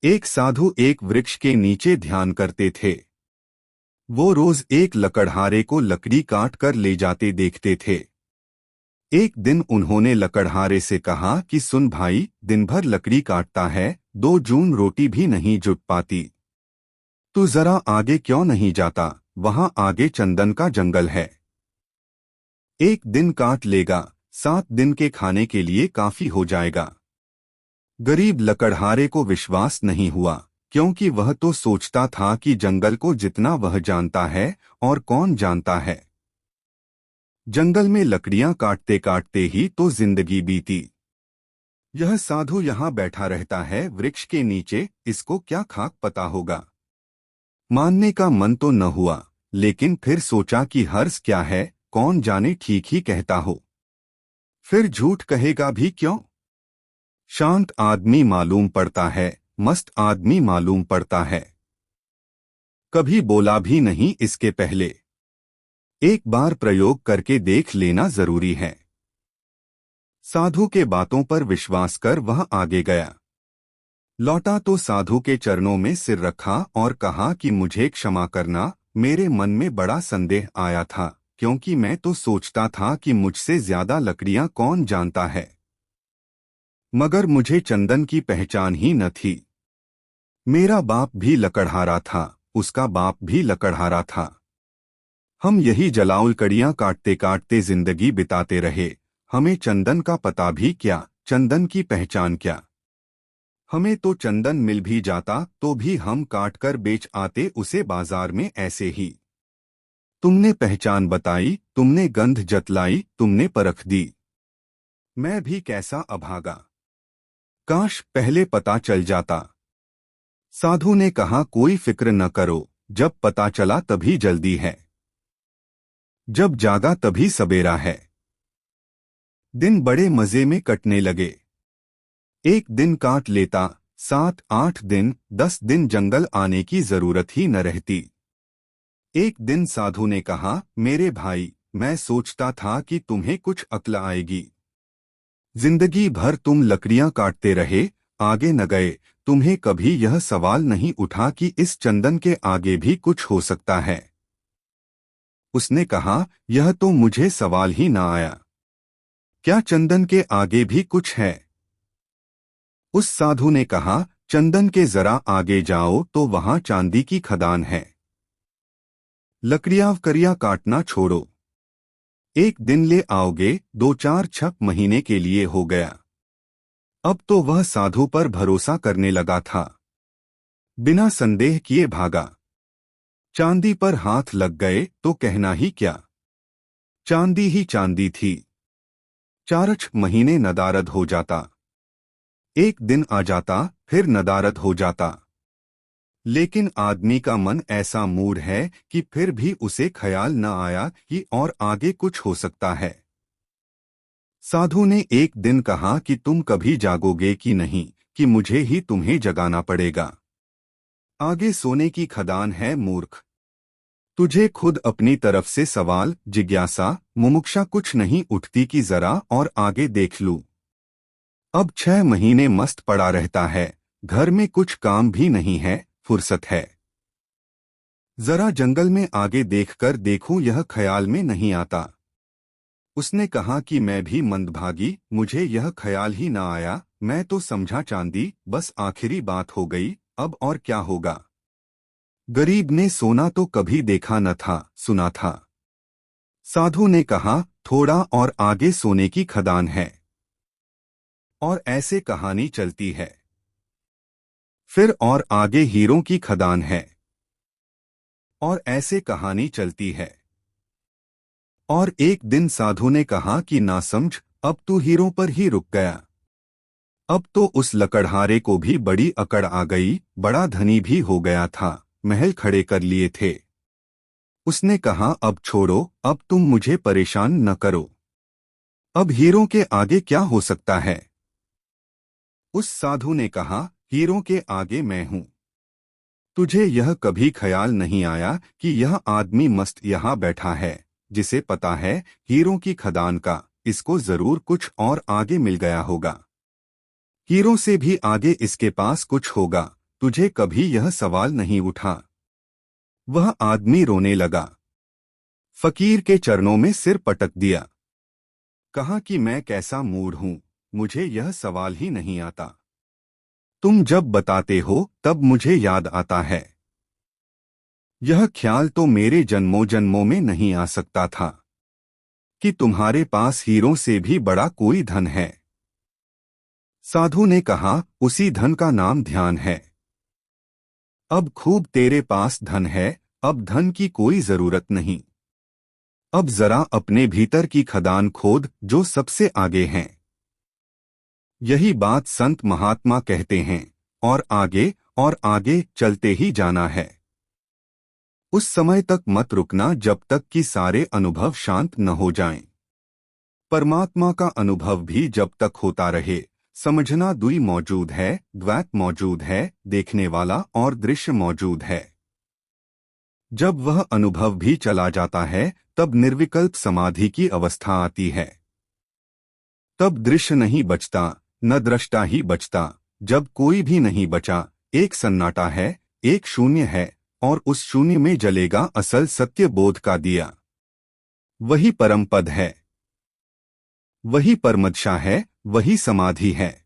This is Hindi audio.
एक साधु एक वृक्ष के नीचे ध्यान करते थे। वो रोज एक लकड़हारे को लकड़ी काट कर ले जाते देखते थे। एक दिन उन्होंने लकड़हारे से कहा कि सुन भाई, दिन भर लकड़ी काटता है, 2 जून रोटी भी नहीं जुट पाती। तू जरा आगे क्यों नहीं जाता? वहां आगे चंदन का जंगल है। एक दिन काट लेगा, 7 दिन के खाने के लिए काफी हो जाएगा। गरीब लकड़हारे को विश्वास नहीं हुआ, क्योंकि वह तो सोचता था कि जंगल को जितना वह जानता है और कौन जानता है। जंगल में लकड़ियां काटते काटते ही तो जिंदगी बीती। यह साधु यहाँ बैठा रहता है वृक्ष के नीचे, इसको क्या खाक पता होगा। मानने का मन तो न हुआ, लेकिन फिर सोचा कि हर्ष क्या है, कौन जाने ठीक ही कहता हो। फिर झूठ कहेगा भी क्यों? शांत आदमी मालूम पड़ता है, मस्त आदमी मालूम पड़ता है। कभी बोला भी नहीं इसके पहले। एक बार प्रयोग करके देख लेना जरूरी है। साधु के बातों पर विश्वास कर वह आगे गया। लौटा तो साधु के चरणों में सिर रखा और कहा कि मुझे क्षमा करना, मेरे मन में बड़ा संदेह आया था, क्योंकि मैं तो सोचता था कि मुझसे ज्यादा लकड़ियां कौन जानता है। मगर मुझे चंदन की पहचान ही न थी। मेरा बाप भी लकड़हारा था, उसका बाप भी लकड़हारा था। हम यही जलाउल कड़ियां काटते काटते जिंदगी बिताते रहे। हमें चंदन का पता भी क्या, चंदन की पहचान क्या। हमें तो चंदन मिल भी जाता तो भी हम काट कर बेच आते उसे बाजार में ऐसे ही। तुमने पहचान बताई, तुमने गंध जतलाई, तुमने परख दी। मैं भी कैसा अभागा, काश पहले पता चल जाता। साधु ने कहा कोई फिक्र न करो, जब पता चला तभी जल्दी है, जब जागा तभी सबेरा है। दिन बड़े मजे में कटने लगे। एक दिन काट लेता, 7-8 दिन, 10 दिन जंगल आने की जरूरत ही न रहती। एक दिन साधु ने कहा, मेरे भाई, मैं सोचता था कि तुम्हें कुछ अक्ल आएगी। जिंदगी भर तुम लकड़ियां काटते रहे, आगे न गए। तुम्हें कभी यह सवाल नहीं उठा कि इस चंदन के आगे भी कुछ हो सकता है? उसने कहा, यह तो मुझे सवाल ही न आया। क्या चंदन के आगे भी कुछ है? उस साधु ने कहा, चंदन के जरा आगे जाओ तो वहां चांदी की खदान है। लकड़ियां करिया काटना छोड़ो, एक दिन ले आओगे, 2-4 महीने के लिए हो गया। अब तो वह साधु पर भरोसा करने लगा था। बिना संदेह किए भागा। चांदी पर हाथ लग गए तो कहना ही क्या, चांदी ही चांदी थी। 4 महीने नदारद हो जाता। एक दिन आ जाता, फिर नदारद हो जाता। लेकिन आदमी का मन ऐसा मूड है कि फिर भी उसे ख्याल न आया कि और आगे कुछ हो सकता है। साधु ने एक दिन कहा कि तुम कभी जागोगे कि नहीं, कि मुझे ही तुम्हें जगाना पड़ेगा। आगे सोने की खदान है मूर्ख। तुझे खुद अपनी तरफ से सवाल, जिज्ञासा, मुमुक्षा कुछ नहीं उठती कि जरा और आगे देख लूं। अब 6 महीने मस्त पड़ा रहता है, घर में कुछ काम भी नहीं है, फुर्सत है। जरा जंगल में आगे देखकर देखूं, यह ख्याल में नहीं आता। उसने कहा कि मैं भी मंदभागी, मुझे यह ख्याल ही ना आया। मैं तो समझा चांदी, बस आखिरी बात हो गई, अब और क्या होगा। गरीब ने सोना तो कभी देखा न था, सुना था। साधु ने कहा, थोड़ा और आगे सोने की खदान है। और ऐसे कहानी चलती है। फिर और आगे हीरों की खदान है। और ऐसे कहानी चलती है। और एक दिन साधु ने कहा कि ना समझ, अब तू हीरों पर ही रुक गया। अब तो उस लकड़हारे को भी बड़ी अकड़ आ गई, बड़ा धनी भी हो गया था, महल खड़े कर लिए थे। उसने कहा, अब छोड़ो, अब तुम मुझे परेशान न करो। अब हीरों के आगे क्या हो सकता है? उस साधु ने कहा, हीरों के आगे मैं हूं। तुझे यह कभी ख्याल नहीं आया कि यह आदमी मस्त यहाँ बैठा है, जिसे पता है हीरों की खदान का, इसको जरूर कुछ और आगे मिल गया होगा। हीरों से भी आगे इसके पास कुछ होगा, तुझे कभी यह सवाल नहीं उठा? वह आदमी रोने लगा। फकीर के चरणों में सिर पटक दिया। कहा कि मैं कैसा मूढ़ हूं, मुझे यह सवाल ही नहीं आता। तुम जब बताते हो तब मुझे याद आता है। यह ख्याल तो मेरे जन्मों जन्मों में नहीं आ सकता था कि तुम्हारे पास हीरों से भी बड़ा कोई धन है। साधु ने कहा, उसी धन का नाम ध्यान है। अब खूब तेरे पास धन है, अब धन की कोई जरूरत नहीं। अब जरा अपने भीतर की खदान खोद जो सबसे आगे हैं। यही बात संत महात्मा कहते हैं, और आगे चलते ही जाना है। उस समय तक मत रुकना जब तक कि सारे अनुभव शांत न हो जाएं। परमात्मा का अनुभव भी जब तक होता रहे, समझना द्वि मौजूद है, द्वैत मौजूद है, देखने वाला और दृश्य मौजूद है। जब वह अनुभव भी चला जाता है तब निर्विकल्प समाधि की अवस्था आती है। तब दृश्य नहीं बचता, न दृष्टा ही बचता। जब कोई भी नहीं बचा, एक सन्नाटा है, एक शून्य है, और उस शून्य में जलेगा असल सत्य बोध का दिया। वही परम पद है, वही परमदशा है, वही समाधि है।